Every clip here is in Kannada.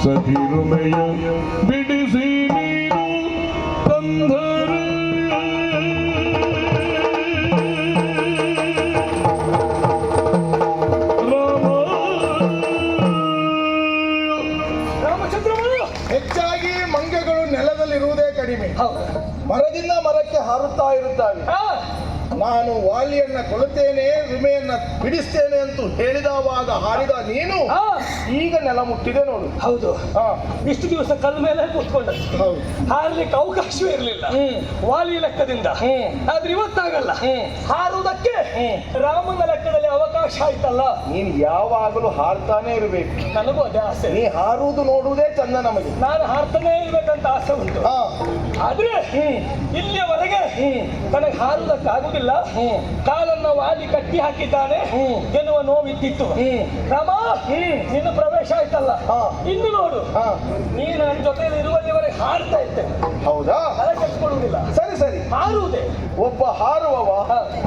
ಸತಿರುಮೆಯ ಬಿಡಿಸಿ ನೀನು ತಂದರೆ ಹೆಚ್ಚಾಗಿ ಮಂಗೆಗಳು ನೆಲದಲ್ಲಿರುವುದೇ ಕಡಿಮೆ. ಮರದಿಂದ ಮರಕ್ಕೆ ಹಾರುತ್ತಾ ಇರುತ್ತವೆ. ನಾನು ವಾಲಿಯನ್ನ ಕೊಡುತ್ತೇನೆ, ವಿಮೆಯನ್ನ ಬಿಡಿಸ್ತೇನೆ ಅಂತ ಹೇಳಿದವಾಗ ಹಾರಿದ ನೀನು ಈಗ ನೆಲ ಮುಟ್ಟಿದೆ ನೋಡು. ಹೌದು, ಇಷ್ಟು ದಿವಸ ಕಲ್ ಮೇಲೆ ಕೂತ್ಕೊಂಡದ್ದು, ಹಾರ್ಲಿಕ್ಕೆ ಅವಕಾಶವೇ ಇರಲಿಲ್ಲ ವಾಲಿ ಲೆಕ್ಕದಿಂದ. ಆದ್ರೆ ಇವತ್ತಾಗಲ್ಲ, ಹಾರುವುದಕ್ಕೆ ರಾಮನ ಲೆಕ್ಕದಲ್ಲಿ ಅವಕಾಶ ಪ್ರವೇಶ ಆಯ್ತಲ್ಲ. ನೀನು ಯಾವಾಗಲೂ ಹಾರ್ತಾನೆ ಇರಬೇಕು. ನನಗೂ ಅದೇ ಆಸೆ. ನೀ ಹಾರುವುದು ನೋಡುವುದೇ ಚಂದ ನಮಗೆ. ನಾನು ಹಾರ್ತಾನೆ ಇರ್ಬೇಕಂತ ಆಸೆ ಉಂಟು. ಹಾ ಆದ್ರೆ ಇಲ್ಲಿಯವರೆಗೆ ನನಗೆ ಹಾರುವುದಕ್ಕಾಗುದಿಲ್ಲ. ಕಾಲನ್ನ ವಾಲಿ ಕಟ್ಟಿ ಹಾಕಿದ್ದಾನೆ ಎನ್ನುವ ನೋವಿದ್ದಿತ್ತು. ರಾಮ ನಿನ್ನ ಪ್ರವೇಶ ಆಯ್ತಲ್ಲ, ಇನ್ನು ನೋಡು ನೀನು ನನ್ನ ಜೊತೆಯಲ್ಲಿ ಇರುವಲ್ಲಿವರೆಗೆ ಹಾರ್ತಾ ಇದ್ದೆ. ಹೌದಾ? ತಲೆ ಕೆಟ್ಕೊಳ್ಳುವುದಿಲ್ಲ. ಸರಿ ಸರಿ. ಹಾರುವುದೇ. ಒಬ್ಬ ಹಾರುವವ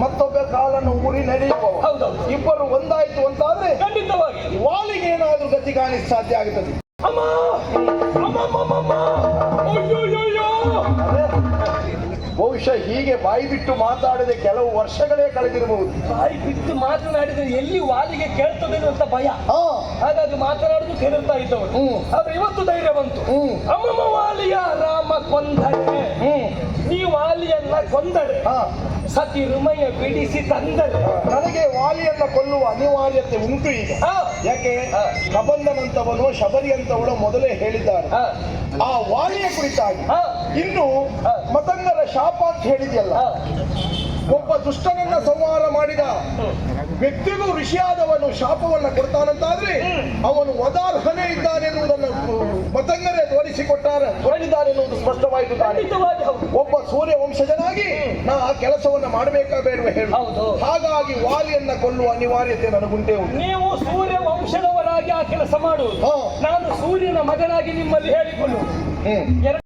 ಮತ್ತೊಬ್ಬ ಕಾಲನ್ನು ಊರಿ ನಡೆಯುವವ, ಹೌದೌದು. ಇಬ್ಬರು ಒಂದಾಯ್ತು ಅಂತಾದ್ರೆ ಖಂಡಿತವಾಗಿ ವಾಲಿಗೆ ಏನಾದ್ರೂ ಗತಿ ಕಾಣಿಸ್ ಸಾಧ್ಯ ಆಗುತ್ತದೆ. ಅಮ್ಮ ಅಮ್ಮ ಅಯ್ಯೋಯ್ಯೋ. ಬಹುಶಃ ಹೀಗೆ ಬಾಯಿ ಬಿಟ್ಟು ಮಾತಾಡದೆ ಕೆಲವು ವರ್ಷಗಳೇ ಕಳೆದಿರಬಹುದು. ಬಾಯಿ ಬಿಟ್ಟು ಮಾತನಾಡಿದ್ರೆ ಎಲ್ಲಿ ವಾಲಿಗೆ ಕೇಳ್ತದೆ ಅಂತ ಭಯ. ಹಾಗಾಗಿ ಮಾತನಾಡುದು ಕೆದರ್ತಾ ಇದ್ದವರು. ಆದ್ರೆ ಇವತ್ತು ಧೈರ್ಯ ಬಂತು. ಅಮ್ಮಮ್ಮ ವಾಲಿಯ ರಾಮ ಕೊಂದರೆ, ನೀ ವಾಲಿಯನ್ನ ಕೊಂದರೆ ಸತಿ ರುಮಯ ಬಿಡಿಸಿ ತಂದರೆ ನನಗೆ ವಾಲಿಯನ್ನ ಕೊಲ್ಲುವ ಅನಿವಾರ್ಯತೆ ಉಂಟು ಈಗ. ಯಾಕೆ? ಕಬಂದನಂತವನು ಶಬರಿ ಅಂತವಳು ಮೊದಲೇ ಹೇಳಿದ್ದಾರೆ ಆ ವಾಲಿಯ ಕುರಿತಾಗಿ. ಇನ್ನು ಮತಂಗರ ಶಾಪ ಅಂತ ಹೇಳಿದೆಯಲ್ಲ, ಒಬ್ಬ ದುಷ್ಟನನ್ನ ಸಂಹಾರ ಮಾಡಿದ ವ್ಯಕ್ತಿಗೂ ಋಷಿಯಾದವನು ಶಾಪವನ್ನ ಕೊಡ್ತಾನಂತಾದ್ರೆ ಅವನು ವದಾರ್ಹನೇ ಇದ್ದಾನೆ ಎನ್ನುವುದನ್ನು ಮತಂಗರೇ ತೋರಿಸಿದ್ದಾರೆ ಎನ್ನುವುದು ಸ್ಪಷ್ಟವಾಯಿತು. ಒಬ್ಬ ಸೂರ್ಯ ವಂಶಜನಾಗಿ ನಾ ಆ ಕೆಲಸವನ್ನ ಮಾಡಬೇಕಾಬೇಡುವ ಹೇಳಿ. ಹಾಗಾಗಿ ವಾಲಿಯನ್ನ ಕೊಲ್ಲುವ ಅನಿವಾರ್ಯತೆ ನನಗುಂಟೇ ಉಂಟು. ನೀವು ಸೂರ್ಯ ವಂಶದವರಾಗಿ ಆ ಕೆಲಸ ಮಾಡುವುದು, ನಾನು ಸೂರ್ಯನ ಮಗನಾಗಿ ನಿಮ್ಮಲ್ಲಿ ಹೇಳಿಕೊಳ್ಳುವುದು.